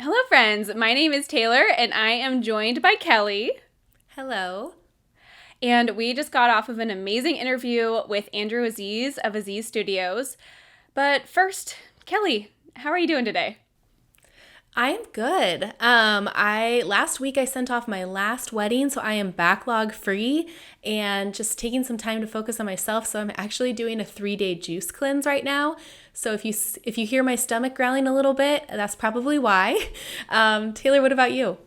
Hello, friends. My name is Taylor, and I am joined by Kelley. Hello. And we just got off of an amazing interview with Andrew Aziz of Aziz Studios. But first, Kelley, how are you doing today? I am good. I last week I sent off my last wedding, so I am backlog free and just taking some time to focus on myself. So I'm actually doing a 3-day juice cleanse right now. So if you hear my stomach growling a little bit, that's probably why. Taylor, what about you?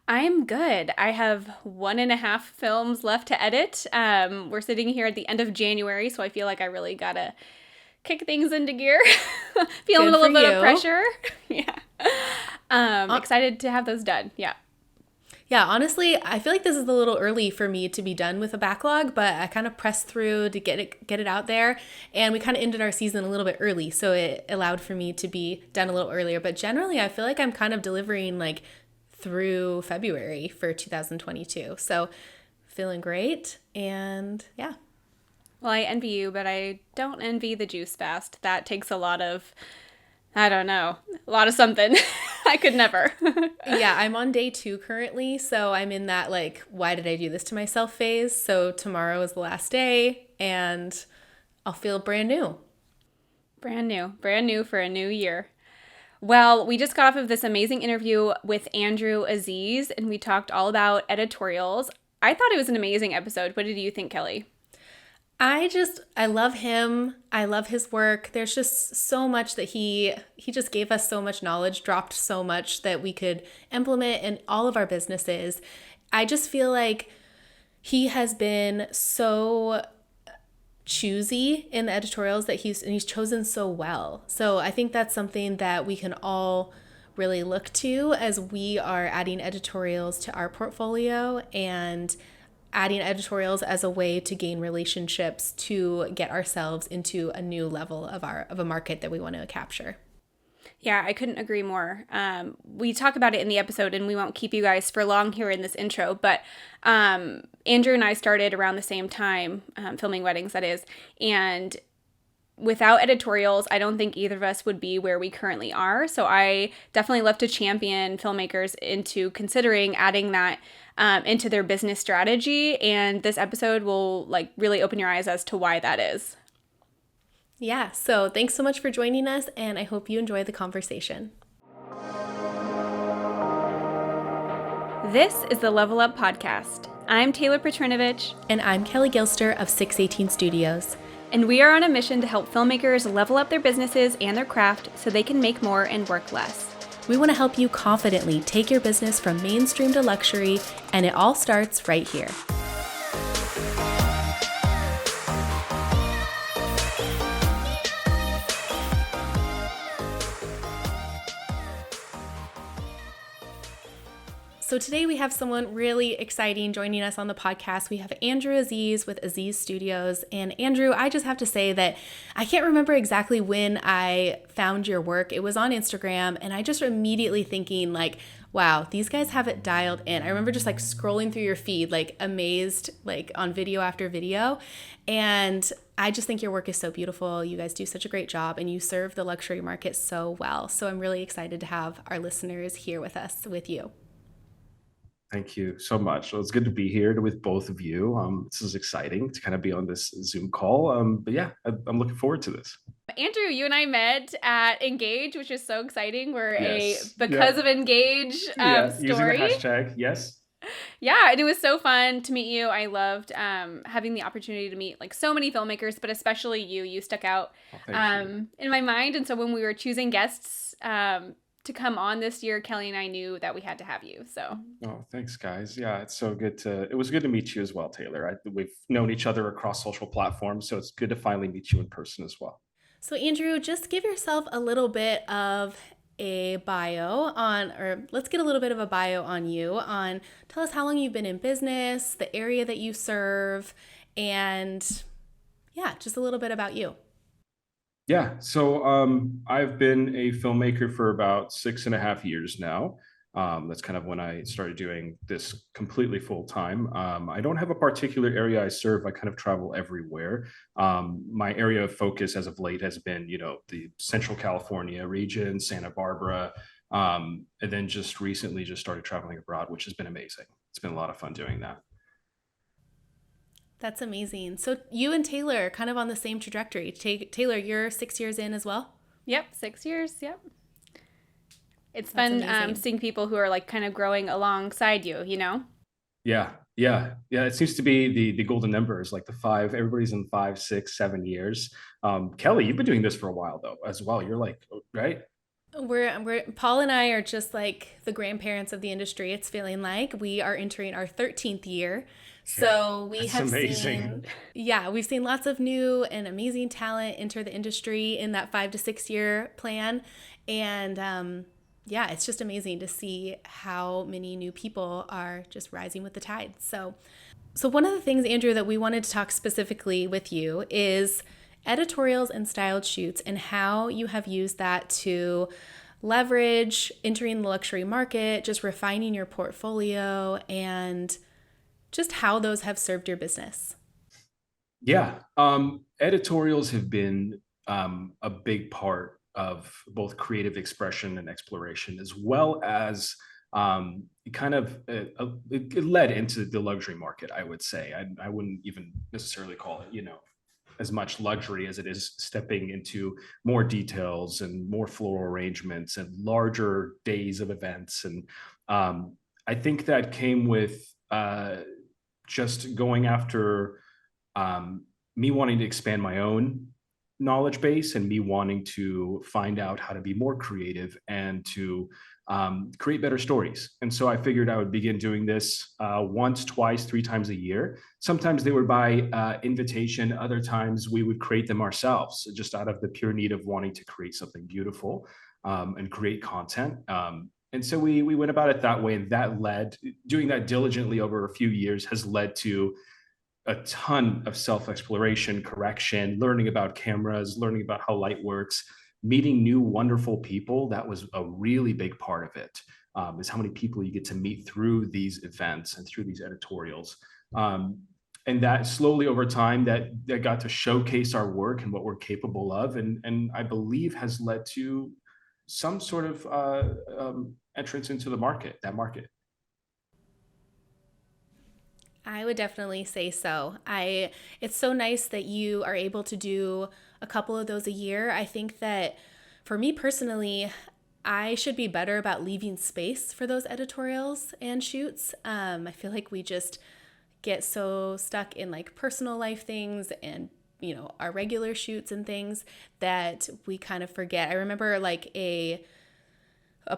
I'm good. I have 1.5 films left to edit. We're sitting here at the end of January, so I feel like I really gotta kick things into gear. Feeling Good a for little bit of you. pressure. Yeah. Uh, Excited to have those done. Yeah. Yeah, honestly, I feel like this is a little early for me to be done with a backlog, but I kind of pressed through to get it out there, and we kind of ended our season a little bit early, so it allowed for me to be done a little earlier. But generally, I feel like I'm kind of delivering like through February for 2022. So, feeling great, and yeah. Well, I envy you, but I don't envy the juice fast. That takes a lot of, I don't know, a lot of something. I could never. Yeah, I'm on day 2 currently, so I'm in that like why did I do this to myself phase. So tomorrow is the last day and I'll feel brand new. Brand new for a new year. Well, we just got off of this amazing interview with Andrew Aziz, and we talked all about editorials. I thought it was an amazing episode. What did you think, Kelley? I love him. I love his work. There's just so much that he just gave us so much knowledge, dropped so much that we could implement in all of our businesses. I just feel like he has been so choosy in the editorials that he's chosen so well. So I think that's something that we can all really look to as we are adding editorials to our portfolio and adding editorials as a way to gain relationships to get ourselves into a new level of a market that we want to capture. Yeah, I couldn't agree more. We talk about it in the episode, and we won't keep you guys for long here in this intro. But Andrew and I started around the same time, filming weddings, that is. And without editorials, I don't think either of us would be where we currently are. So I definitely love to champion filmmakers into considering adding that into their business strategy. And this episode will like really open your eyes as to why that is. Yeah, so thanks so much for joining us, and I hope you enjoy the conversation. This is the Level Up Podcast. I'm Taylor Petrinovich, And I'm Kelley Gilster of 618 Studios. and we are on a mission to help filmmakers level up their businesses and their craft so they can make more and work less. We want to help you confidently take your business from mainstream to luxury, and it all starts right here. So today we have someone really exciting joining us on the podcast. We have Andrew Aziz with Aziz Studios. And Andrew, I just have to say that I can't remember exactly when I found your work. It was on Instagram, and I just immediately thinking like, wow, these guys have it dialed in. I remember just like scrolling through your feed, like amazed, like on video after video. And I just think your work is so beautiful. You guys do such a great job, and you serve the luxury market so well. So I'm really excited to have our listeners here with us with you. Thank you so much. Well, it's good to be here with both of you. This is exciting to kind of be on this Zoom call. But yeah, I'm looking forward to this. Andrew, you and I met at Engage, which is so exciting. We're a Yes. because Yeah. of Engage Yeah. Using the story. hashtag. Yes. Yeah, and it was so fun to meet you. I loved having the opportunity to meet like so many filmmakers, but especially you. You stuck out Well, thank you. in my mind, and so when we were choosing guests to come on this year, Kelley and I knew that we had to have you. So Oh, thanks, guys. Yeah, it's so good to. It was good to meet you as well, Taylor. We've known each other across social platforms, so it's good to finally meet you in person as well. So, Andrew, just give yourself a little bit of a bio on, or let's get a little bit of a bio on you. Tell us how long you've been in business, the area that you serve, and yeah, just a little bit about you. Yeah, so I've been a filmmaker for about 6.5 years now. That's kind of when I started doing this completely full time. I don't have a particular area I serve. I kind of travel everywhere. My area of focus as of late has been, the Central California region, Santa Barbara, And then just recently just started traveling abroad, which has been amazing. It's been a lot of fun doing that. That's amazing. So you and Taylor are kind of on the same trajectory. Taylor, you're 6 years in as well? Yep, 6 years. Yep. It's That's fun amazing. seeing people who are like kind of growing alongside you, you know? Yeah, yeah, yeah. It seems to be the golden numbers, like the five. Everybody's in 5, 6, 7 years. Kelley, you've been doing this for a while though, as well. You're like, right? We're Paul and I are just like the grandparents of the industry. It's feeling like we are entering our 13th year. Yeah, So we that's have amazing. seen, yeah, we've seen lots of new and amazing talent enter the industry in that 5 to 6 year plan. And yeah, it's just amazing to see how many new people are just rising with the tide. So one of the things, Andrew, that we wanted to talk specifically with you is editorials and styled shoots and how you have used that to leverage entering the luxury market, just refining your portfolio, and just how those have served your business. Yeah, editorials have been a big part of both creative expression and exploration, as well as kind of it led into the luxury market. I would say I wouldn't even necessarily call it, as much luxury as it is stepping into more details and more floral arrangements and larger days of events. And I think that came with just going after me wanting to expand my own knowledge base and me wanting to find out how to be more creative and to create better stories. And so I figured I would begin doing this once, twice, 3 times a year. Sometimes they were by invitation. Other times we would create them ourselves, just out of the pure need of wanting to create something beautiful and create content. And so we went about it that way. And that led, doing that diligently over a few years has led to a ton of self-exploration, correction, learning about cameras, learning about how light works, meeting new wonderful people. That was a really big part of it, is how many people you get to meet through these events and through these editorials. And that slowly over time that got to showcase our work and what we're capable of, and I believe has led to some sort of entrance into the market, that market. I would definitely say so. It's so nice that you are able to do a couple of those a year. I think that for me personally, I should be better about leaving space for those editorials and shoots. I feel like we just get so stuck in like personal life things and our regular shoots and things that we kind of forget. I remember like a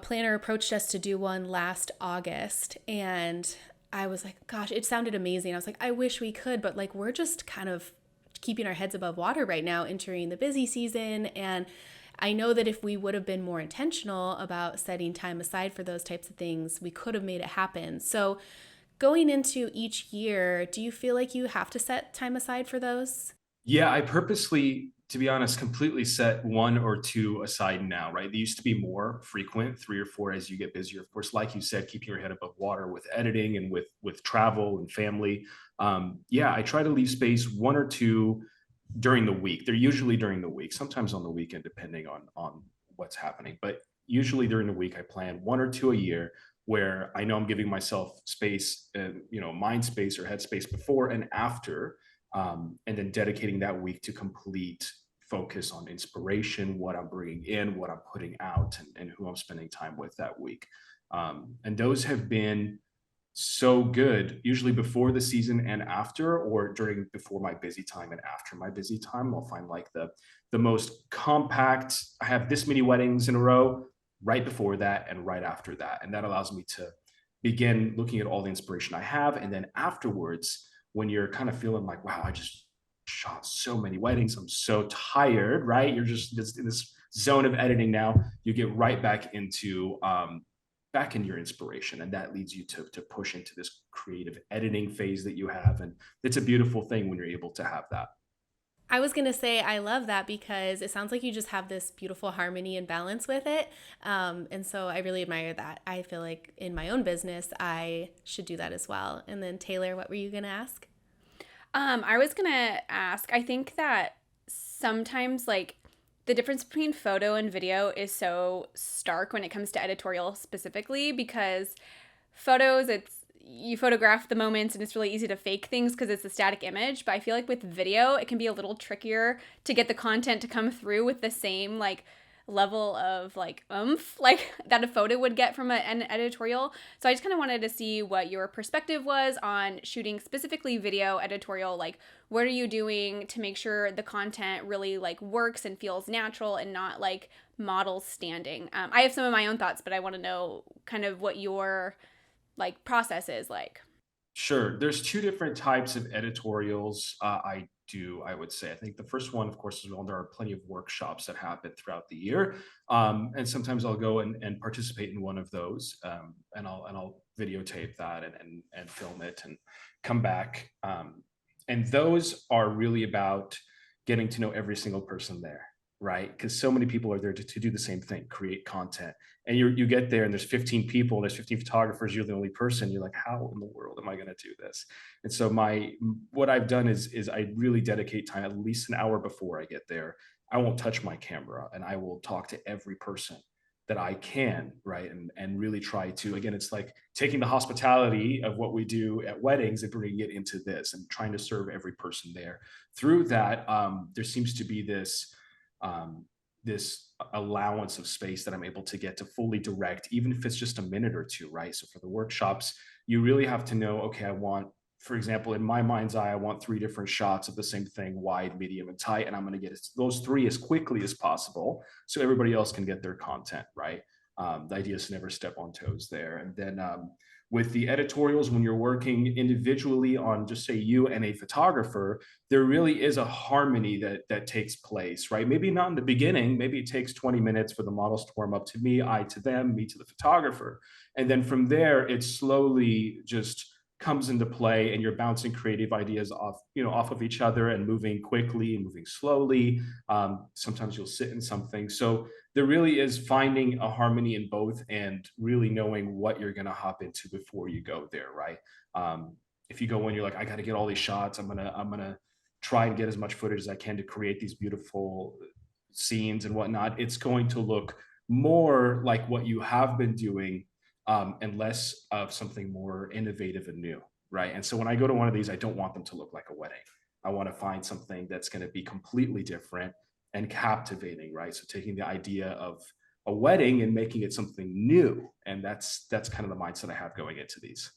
planner approached us to do one last August, and I was like, gosh, it sounded amazing. I was like, I wish we could, but like we're just kind of keeping our heads above water right now, entering the busy season. And I know that if we would have been more intentional about setting time aside for those types of things, we could have made it happen. So going into each year, do you feel like you have to set time aside for those? Yeah, I purposely, to be honest, completely set 1 or 2 aside now, right? They used to be more frequent, 3 or 4 as you get busier. Of course, like you said, keeping your head above water with editing and with travel and family. Yeah, I try to leave space 1 or 2 during the week. They're usually during the week, sometimes on the weekend, depending on what's happening. But usually during the week, I plan 1 or 2 a year where I know I'm giving myself space, mind space or head space before and after, and then dedicating that week to complete focus on inspiration, what I'm bringing in, what I'm putting out, and who I'm spending time with that week. And those have been so good, usually before the season and after, or during before my busy time and after my busy time. I'll find like the most compact. I have this many weddings in a row, right before that and right after that, and that allows me to begin looking at all the inspiration I have, and then afterwards when you're kind of feeling like, wow, I just shot so many weddings, I'm so tired, right? You're just in this zone of editing now. You get right back in your inspiration, and that leads you to push into this creative editing phase that you have, and it's a beautiful thing when you're able to have that. I was going to say, I love that because it sounds like you just have this beautiful harmony and balance with it. And so I really admire that. I feel like in my own business, I should do that as well. And then, Taylor, what were you going to ask? I was gonna ask, I think that sometimes like The difference between photo and video is so stark when it comes to editorial specifically, because photos, it's you photograph the moments and it's really easy to fake things because it's a static image. But I feel like with video, it can be a little trickier to get the content to come through with the same like level of like oomph like that a photo would get from an editorial. So I just kind of wanted to see what your perspective was on shooting specifically video editorial. Like, what are you doing to make sure the content really like works and feels natural and not like models standing? I have some of my own thoughts, but I want to know kind of what your like process is like. Sure. There's two different types of editorials I would say. I think the first one, of course, is when there are plenty of workshops that happen throughout the year. And sometimes I'll go and participate in one of those, and I'll videotape that and film it and come back. And those are really about getting to know every single person there, right? Because so many people are there to do the same thing, create content. And you get there and there's 15 people, there's 15 photographers, you're the only person. You're like, how in the world am I going to do this? And so what I've done is I really dedicate time at least an hour before I get there. I won't touch my camera and I will talk to every person that I can, right? And really try to, again, it's like taking the hospitality of what we do at weddings and bringing it into this and trying to serve every person there. Through that, there seems to be this allowance of space that I'm able to get to fully direct, even if it's just a minute or two, right? So for the workshops, you really have to know, okay, for example, in my mind's eye, I want 3 different shots of the same thing, wide, medium, and tight, and I'm going to get those 3 as quickly as possible so everybody else can get their content, right? The idea is to never step on toes there. And then with the editorials, when you're working individually on just say you and a photographer, there really is a harmony that takes place, right? Maybe not in the beginning, maybe it takes 20 minutes for the models to warm up to me, I to them, me to the photographer. And then from there, it slowly just comes into play and you're bouncing creative ideas off of each other and moving quickly and moving slowly. Sometimes you'll sit in something. So there really is finding a harmony in both and really knowing what you're going to hop into before you go there, right? If you go in, you're like, I got to get all these shots. I'm gonna try and get as much footage as I can to create these beautiful scenes and whatnot. It's going to look more like what you have been doing, and less of something more innovative and new, right? And so when I go to one of these, I don't want them to look like a wedding. I want to find something that's going to be completely different and captivating, right? So taking the idea of a wedding and making it something new, and that's kind of the mindset I have going into these.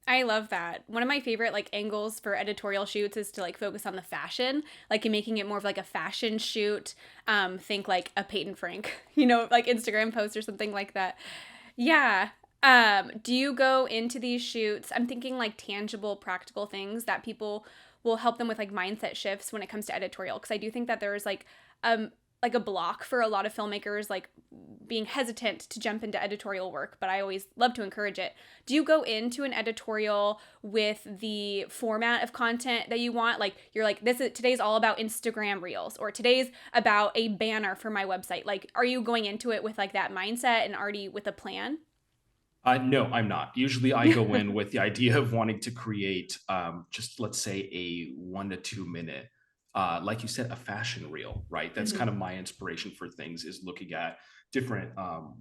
I love that. One of my favorite like angles for editorial shoots is to like focus on the fashion, like in making it more of like a fashion shoot. Think like a Peyton Frank, like Instagram post or something like that. Yeah. Do you go into these shoots? I'm thinking like tangible, practical things that people will help them with like mindset shifts when it comes to editorial. Because I do think that there's like a block for a lot of filmmakers, like being hesitant to jump into editorial work, but I always love to encourage it. Do you go into an editorial with the format of content that you want? Like you're like, today's all about Instagram reels, or today's about a banner for my website. Like, are you going into it with like that mindset and already with a plan? No, I'm not. Usually I go in with the idea of wanting to create just let's say a 1 to 2 minute, like you said, a fashion reel, right? That's kind of my inspiration for things, is looking at different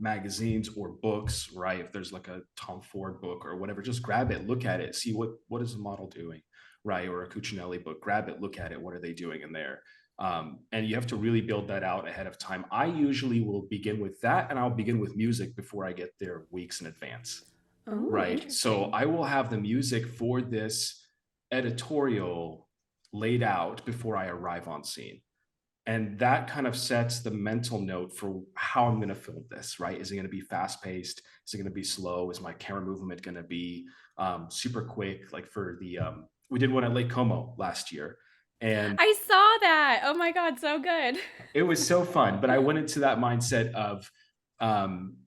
magazines or books, right? If there's like a Tom Ford book or whatever, just grab it, look at it, see what is the model doing, right? Or a Cucinelli book, grab it, look at it, what are they doing in there? And you have to really build that out ahead of time. I usually will begin with that, and I'll begin with music before I get there weeks in advance. Oh, Right. So interesting. I will have the music for this editorial laid out before I arrive on scene. And that kind of sets the mental note for how I'm going to film this, right? Is it going to be fast paced? Is it going to be slow? Is my camera movement going to be super quick? Like for we did one at Lake Como last year. And I saw that. Oh my God, so good. it was so fun, but I went into that mindset of, um,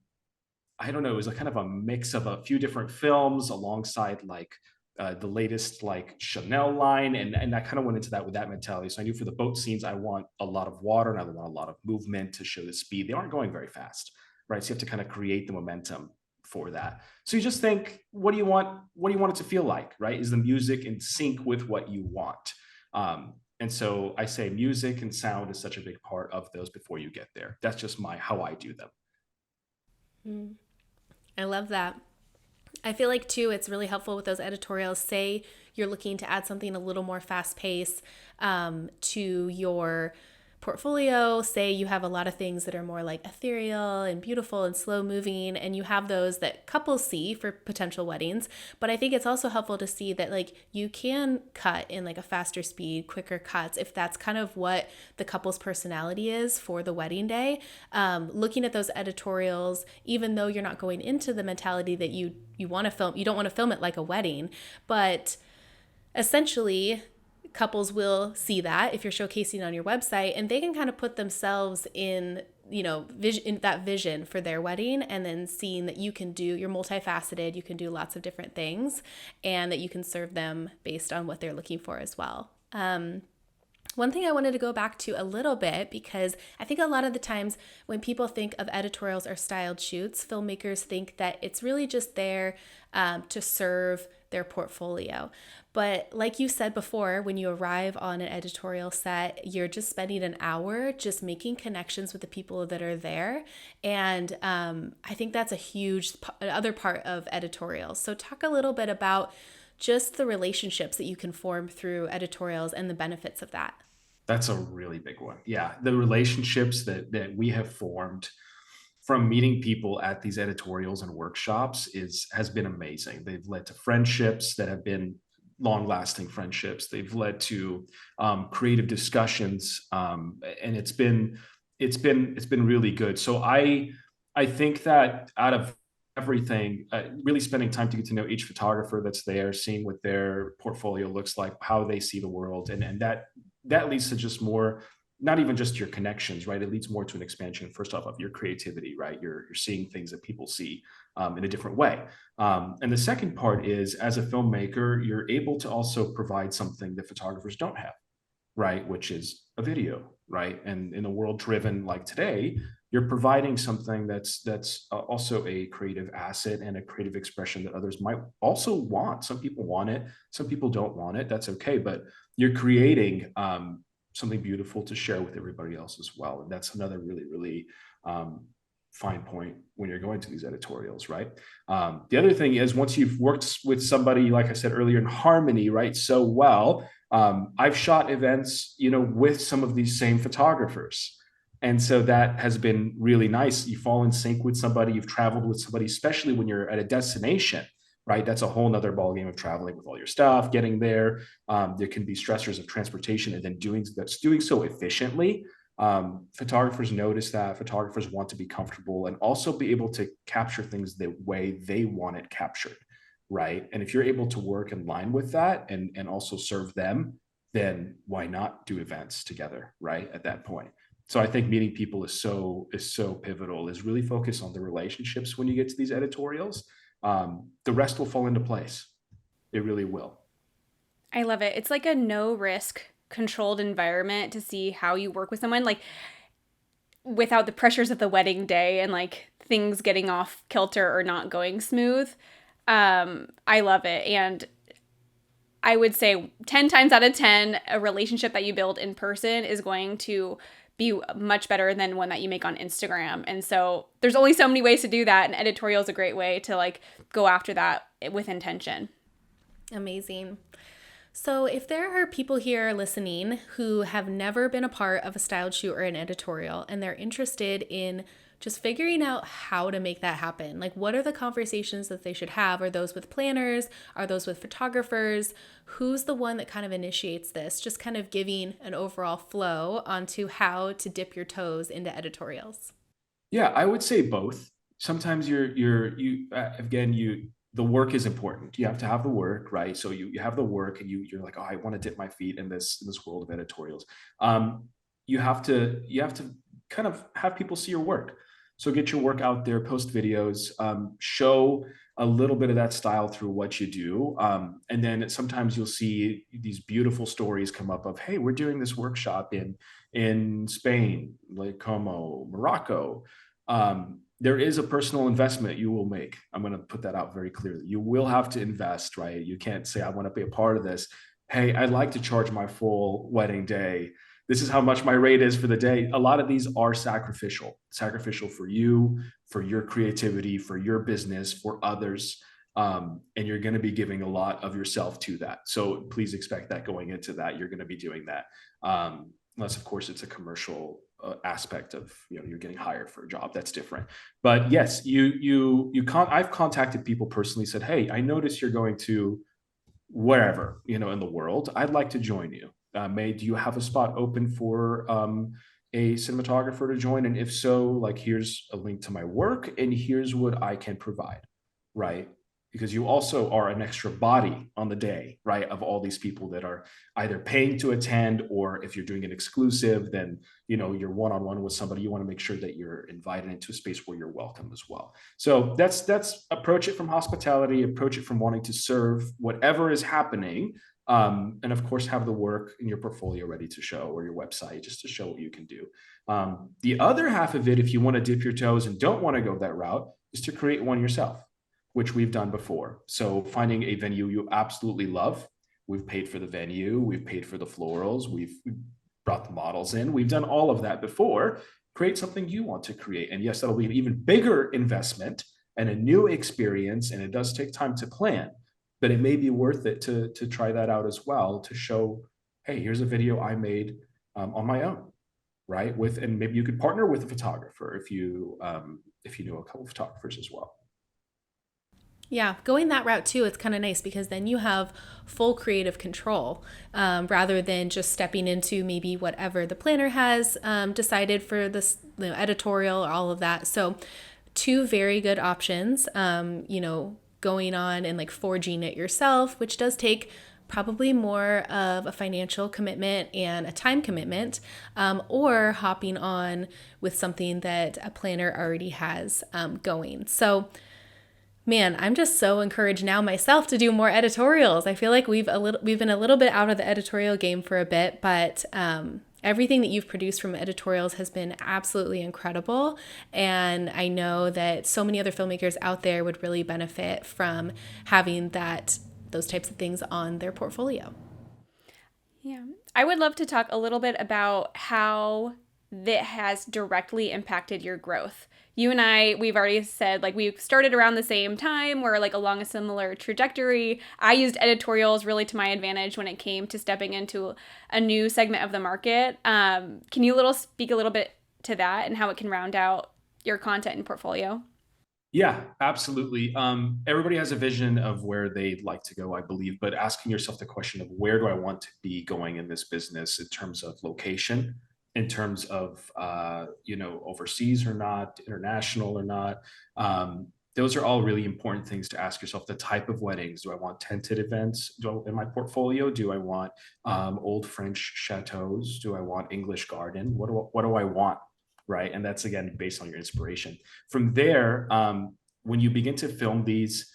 I don't know, it was a kind of a mix of a few different films alongside like the latest like Chanel line, and I kind of went into that with that mentality. So I knew for the boat scenes, I want a lot of water and I want a lot of movement to show the speed. They aren't going very fast, right? So you have to kind of create the momentum for that. So you just think, what do you want? What do you want it to feel like, right? Is the music in sync with what you want? And so I say music and sound is such a big part of those before you get there. That's just how I do them. Mm. I love that. I feel like too, it's really helpful with those editorials. Say you're looking to add something a little more fast paced to your portfolio. Say you have a lot of things that are more like ethereal and beautiful and slow moving, and you have those that couples see for potential weddings. But I think it's also helpful to see that like you can cut in like a faster speed, quicker cuts, if that's kind of what the couple's personality is for the wedding day. Looking at those editorials, even though you're not going into the mentality that you want to film, you don't want to film it like a wedding, but essentially couples will see that if you're showcasing on your website, and they can kind of put themselves in, in that vision for their wedding, and then seeing that you're multifaceted, you can do lots of different things, and that you can serve them based on what they're looking for as well. One thing I wanted to go back to a little bit, because I think a lot of the times when people think of editorials or styled shoots, filmmakers think that it's really just there to serve their portfolio. But like you said before, when you arrive on an editorial set, you're just spending an hour just making connections with the people that are there. And I think that's a huge other part of editorials. So talk a little bit about just the relationships that you can form through editorials and the benefits of that. That's a really big one. Yeah. The relationships that we have formed from meeting people at these editorials and workshops has been amazing. They've led to friendships that have been long-lasting friendships. They've led to creative discussions, and it's been really good. So I think that out of everything, really spending time to get to know each photographer that's there, seeing what their portfolio looks like, how they see the world, and that leads to just more, not even just your connections, right? It leads more to an expansion, first off, of your creativity, right? You're seeing things that people see in a different way. And the second part is, as a filmmaker, you're able to also provide something that photographers don't have, right? Which is a video, right? And in a world driven like today, you're providing something that's also a creative asset and a creative expression that others might also want. Some people want it, some people don't want it. That's okay, but you're creating something beautiful to share with everybody else as well. And that's another really, really fine point when you're going to these editorials, right? The other thing is, once you've worked with somebody, like I said earlier, in harmony, right, so well, I've shot events, with some of these same photographers. And so that has been really nice. You fall in sync with somebody, you've traveled with somebody, especially when you're at a destination, right? That's a whole nother ballgame of traveling with all your stuff, getting there. There can be stressors of transportation, and then doing so efficiently. Photographers notice that. Photographers want to be comfortable and also be able to capture things the way they want it captured, right? And if you're able to work in line with that and also serve them, then why not do events together, right? At that point. So I think meeting people is so pivotal, is really focus on the relationships when you get to these editorials. The rest will fall into place. It really will. I love it. It's like a no risk controlled environment to see how you work with someone, like without the pressures of the wedding day and like things getting off kilter or not going smooth. I love it. And I would say 10 times out of 10, a relationship that you build in person is going to be much better than one that you make on Instagram. And so there's only so many ways to do that. And editorial is a great way to like go after that with intention. Amazing. So if there are people here listening who have never been a part of a styled shoot or an editorial, and they're interested in just figuring out how to make that happen, like what are the conversations that they should have? Are those with planners? Are those with photographers? Who's the one that kind of initiates this? Just kind of giving an overall flow onto how to dip your toes into editorials. Yeah, I would say both. Sometimes the work is important. You have to have the work, right? So you have the work, and you're like, oh, I want to dip my feet in this world of editorials. You have to kind of have people see your work. So get your work out there, post videos, show a little bit of that style through what you do. And then sometimes you'll see these beautiful stories come up of, hey, we're doing this workshop in Spain, like Como, Morocco. There is a personal investment you will make. I'm going to put that out very clearly. You will have to invest, right? You can't say, I want to be a part of this hey, I'd like to charge my full wedding day. This is how much my rate is for the day. A lot of these are sacrificial for you, for your creativity, for your business, for others. And you're going to be giving a lot of yourself to that. So please expect that going into that, you're going to be doing that. Unless, of course, it's a commercial aspect of, you're getting hired for a job. That's different. But yes, I've contacted people personally, said, hey, I noticed you're going to wherever, in the world. I'd like to join you. Do you have a spot open for a cinematographer to join? And if so, like, here's a link to my work and here's what I can provide, right? Because you also are an extra body on the day, right? Of all these people that are either paying to attend, or if you're doing an exclusive, then, you're one-on-one with somebody. You want to make sure that you're invited into a space where you're welcome as well. So that's approach it from hospitality, approach it from wanting to serve whatever is happening. And of course, have the work in your portfolio ready to show, or your website, just to show what you can do. The other half of it, if you want to dip your toes and don't want to go that route, is to create one yourself, which we've done before. So finding a venue you absolutely love. We've paid for the venue, we've paid for the florals, we've brought the models in, we've done all of that before. Create something you want to create. And yes, that'll be an even bigger investment and a new experience. And it does take time to plan, but it may be worth it to try that out as well, to show, hey, here's a video I made on my own, right? And maybe you could partner with a photographer if you know a couple of photographers as well. Yeah, going that route too, it's kind of nice because then you have full creative control, rather than just stepping into maybe whatever the planner has decided for this, editorial or all of that. So two very good options, going on and like forging it yourself, which does take probably more of a financial commitment and a time commitment, or hopping on with something that a planner already has going. So man, I'm just so encouraged now myself to do more editorials. I feel like we've been a little bit out of the editorial game for a bit, but everything that you've produced from editorials has been absolutely incredible. And I know that so many other filmmakers out there would really benefit from having those types of things on their portfolio. Yeah. I would love to talk a little bit about how that has directly impacted your growth. You and I, we've already said, like, we started around the same time. We're like along a similar trajectory. I used editorials really to my advantage when it came to stepping into a new segment of the market. Can you speak a little bit to that and how it can round out your content and portfolio? Yeah, absolutely. Everybody has a vision of where they'd like to go, I believe, but asking yourself the question of, where do I want to be going in this business, in terms of location, in terms of overseas or not, international or not. Those are all really important things to ask yourself. The type of weddings: do I want tented events in my portfolio? Do I want old French chateaus? Do I want English garden? What do I want? Right. And that's, again, based on your inspiration. From there, when you begin to film these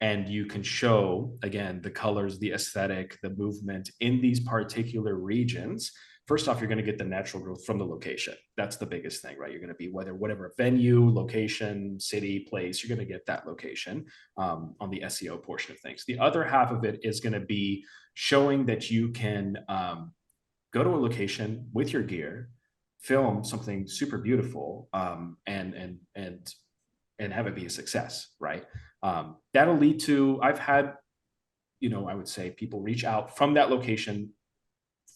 and you can show, again, the colors, the aesthetic, the movement in these particular regions, first off, you're going to get the natural growth from the location. That's the biggest thing, right? You're going to be, whatever venue, location, city, place, you're going to get that location on the SEO portion of things. The other half of it is going to be showing that you can go to a location with your gear, film something super beautiful, and have it be a success, right? That'll lead to, I've had, I would say, people reach out from that location,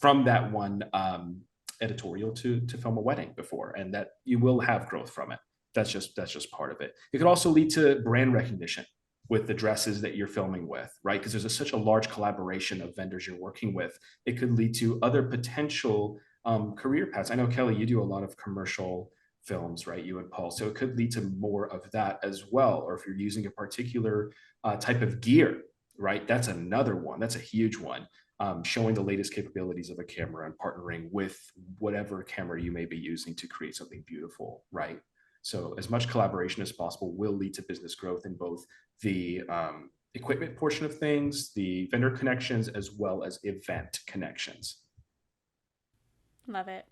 from that one editorial, to film a wedding before, and that you will have growth from it. That's just part of it. It could also lead to brand recognition with the dresses that you're filming with, right? Because there's such a large collaboration of vendors you're working with. It could lead to other potential career paths. I know, Kelley, you do a lot of commercial films, right? You and Paul. So it could lead to more of that as well. Or if you're using a particular type of gear, right? That's another one. That's a huge one. Showing the latest capabilities of a camera and partnering with whatever camera you may be using to create something beautiful, right? So as much collaboration as possible will lead to business growth in both the equipment portion of things, the vendor connections, as well as event connections. Love it.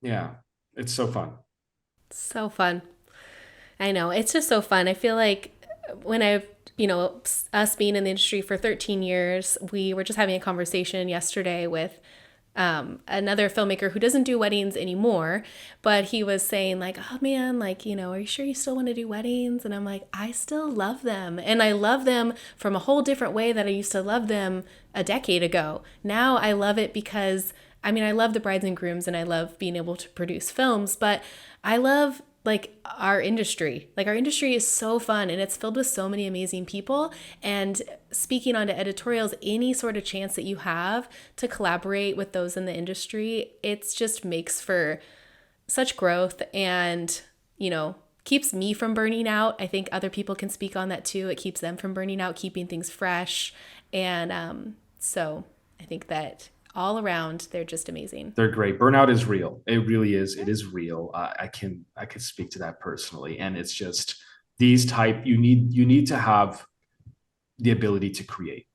Yeah, it's so fun. So fun. I know. It's just so fun. I feel like when us being in the industry for 13 years, we were just having a conversation yesterday with another filmmaker who doesn't do weddings anymore, but he was saying like, oh man, like, are you sure you still want to do weddings? And I'm like, I still love them. And I love them from a whole different way that I used to love them a decade ago. Now I love it because I love the brides and grooms and I love being able to produce films, but I love like our industry. Like our industry is so fun and it's filled with so many amazing people. And speaking on to editorials, any sort of chance that you have to collaborate with those in the industry, it's just makes for such growth and, keeps me from burning out. I think other people can speak on that too. It keeps them from burning out, keeping things fresh. And so I think that all around, they're just amazing. They're great. Burnout is real. It really is. It is real. I could speak to that personally, and it's just these type. You need to have the ability to create.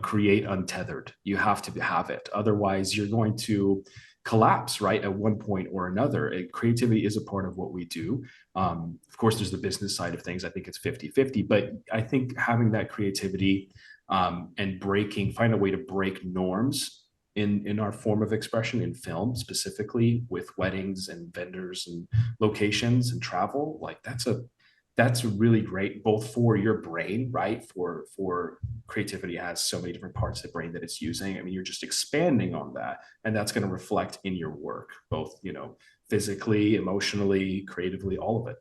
Create untethered. You have to have it. Otherwise, you're going to collapse, right? At one point or another. Creativity is a part of what we do. Of course, there's the business side of things. I think it's 50-50, but I think having that creativity and find a way to break norms in our form of expression in film, specifically with weddings and vendors and locations and travel, like that's really great both for your brain, right? For creativity has so many different parts of the brain that it's using. I mean, you're just expanding on that, and that's going to reflect in your work, both physically, emotionally, creatively, all of it.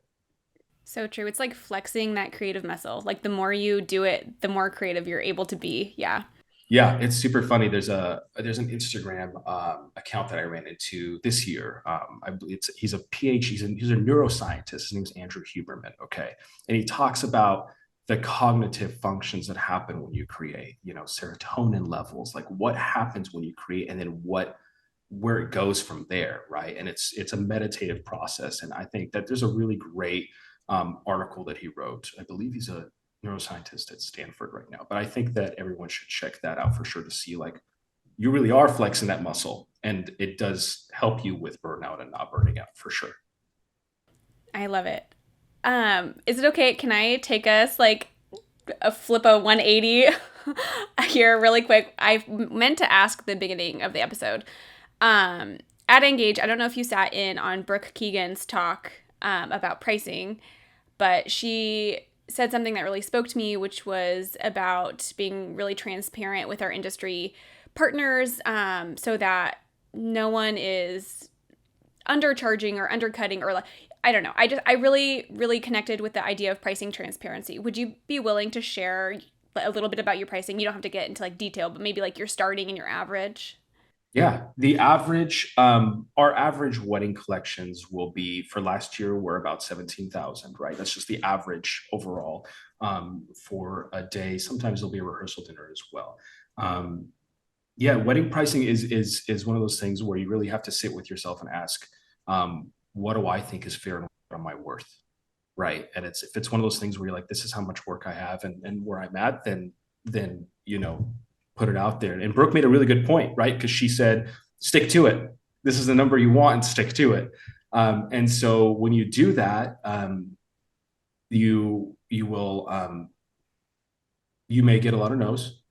So true. It's like flexing that creative muscle. Like the more you do it, the more creative you're able to be. Yeah. Yeah, it's super funny. There's an Instagram account that I ran into this year. I believe he's a PhD. He's a neuroscientist. His name's Andrew Huberman. Okay, and he talks about the cognitive functions that happen when you create. Serotonin levels, like what happens when you create, and then where it goes from there, right? And it's a meditative process. And I think that there's a really great article that he wrote. I believe he's a neuroscientist at Stanford right now. But I think that everyone should check that out for sure to see like you really are flexing that muscle, and it does help you with burnout and not burning out for sure. I love it. Is it okay? Can I take us like a flip a 180 here really quick? I meant to ask the beginning of the episode. At Engage, I don't know if you sat in on Brooke Keegan's talk about pricing, but she said something that really spoke to me, which was about being really transparent with our industry partners, so that no one is undercharging or undercutting or like, I don't know. I really, really connected with the idea of pricing transparency. Would you be willing to share a little bit about your pricing? You don't have to get into like detail, but maybe like your starting and your average. Yeah, our average wedding collections will be for last year were about 17,000, right? That's just the average overall for a day. Sometimes there'll be a rehearsal dinner as well. Yeah, wedding pricing is one of those things where you really have to sit with yourself and ask, what do I think is fair and what am I worth, right? And if it's one of those things where you're like, this is how much work I have and where I'm at, then put it out there. And Brooke made a really good point, right? Because she said, stick to it. This is the number you want and stick to it. And so when you do that, you will you may get a lot of no's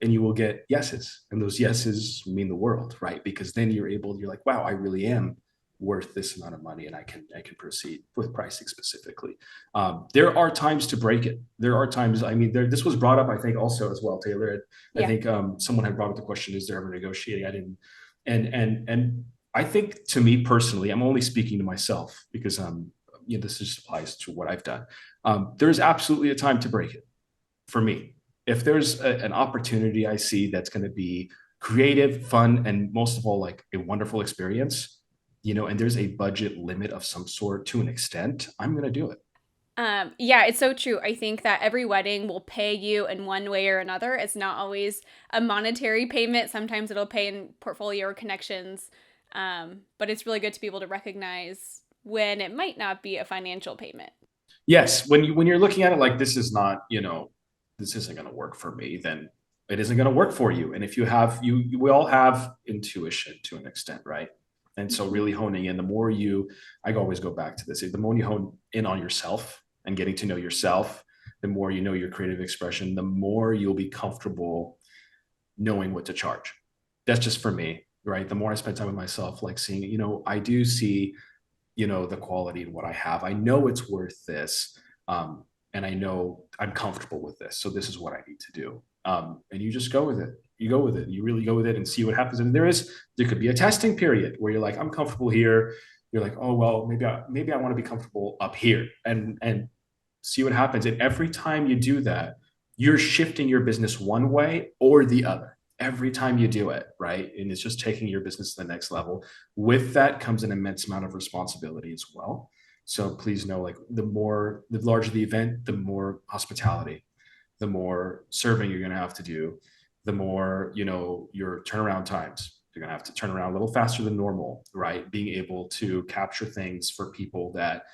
and you will get yeses. And those yeses mean the world, right? Because then you're like, wow, I really am worth this amount of money and I can proceed with pricing specifically. There are times to break it. There are times, this was brought up, I think also as well, Taylor. I think someone had brought up the question, is there ever negotiating? I didn't. And I think to me personally, I'm only speaking to myself because this just applies to what I've done. There's absolutely a time to break it for me. If there's an opportunity I see that's going to be creative, fun, and most of all, like a wonderful experience, and there's a budget limit of some sort to an extent, I'm going to do it. Yeah, it's so true. I think that every wedding will pay you in one way or another. It's not always a monetary payment. Sometimes it'll pay in portfolio or connections. But it's really good to be able to recognize when it might not be a financial payment. Yes. When you're looking at it like this is not, this isn't going to work for me, then it isn't going to work for you. And if you have, we all have intuition to an extent, right? And so really honing in, I always go back to this, the more you hone in on yourself and getting to know yourself, the more you know your creative expression, the more you'll be comfortable knowing what to charge. That's just for me, right? The more I spend time with myself, like seeing, I do see, the quality in what I have. I know it's worth this. And I know I'm comfortable with this. So this is what I need to do. And you just go with it. You go with it. You really go with it and see what happens. And there could be a testing period where you're like, I'm comfortable here. You're like, oh, well, maybe I want to be comfortable up here and see what happens. And every time you do that, you're shifting your business one way or the other. Every time you do it, right? And it's just taking your business to the next level. With that comes an immense amount of responsibility as well. So please know, like the larger the event, the more hospitality, the more serving you're going to have to do, the more, your turnaround times. You're going to have to turn around a little faster than normal, right? Being able to capture things for people that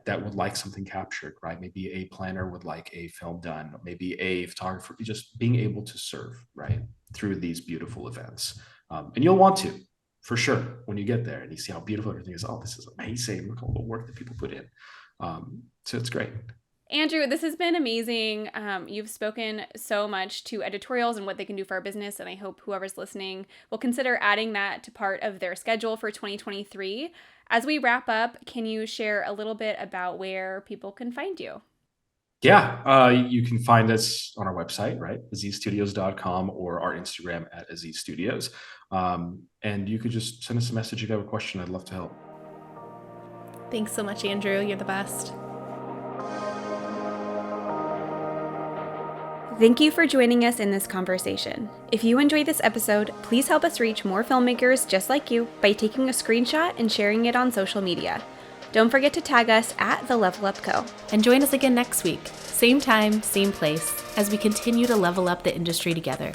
would like something captured, right? Maybe a planner would like a film done, maybe a photographer, just being able to serve, right? Through these beautiful events. And you'll want to, for sure, when you get there and you see how beautiful everything is. Oh, this is amazing. Look at all the work that people put in. So it's great. Andrew, this has been amazing. You've spoken so much to editorials and what they can do for our business, and I hope whoever's listening will consider adding that to part of their schedule for 2023. As we wrap up, can you share a little bit about where people can find you? Yeah, you can find us on our website, right? azizstudios.com, or our Instagram at Aziz Studios. And you could just send us a message if you have a question. I'd love to help. Thanks so much, Andrew. You're the best. Thank you for joining us in this conversation. If you enjoyed this episode, please help us reach more filmmakers just like you by taking a screenshot and sharing it on social media. Don't forget to tag us at The Level Up Co. And join us again next week, same time, same place, as we continue to level up the industry together.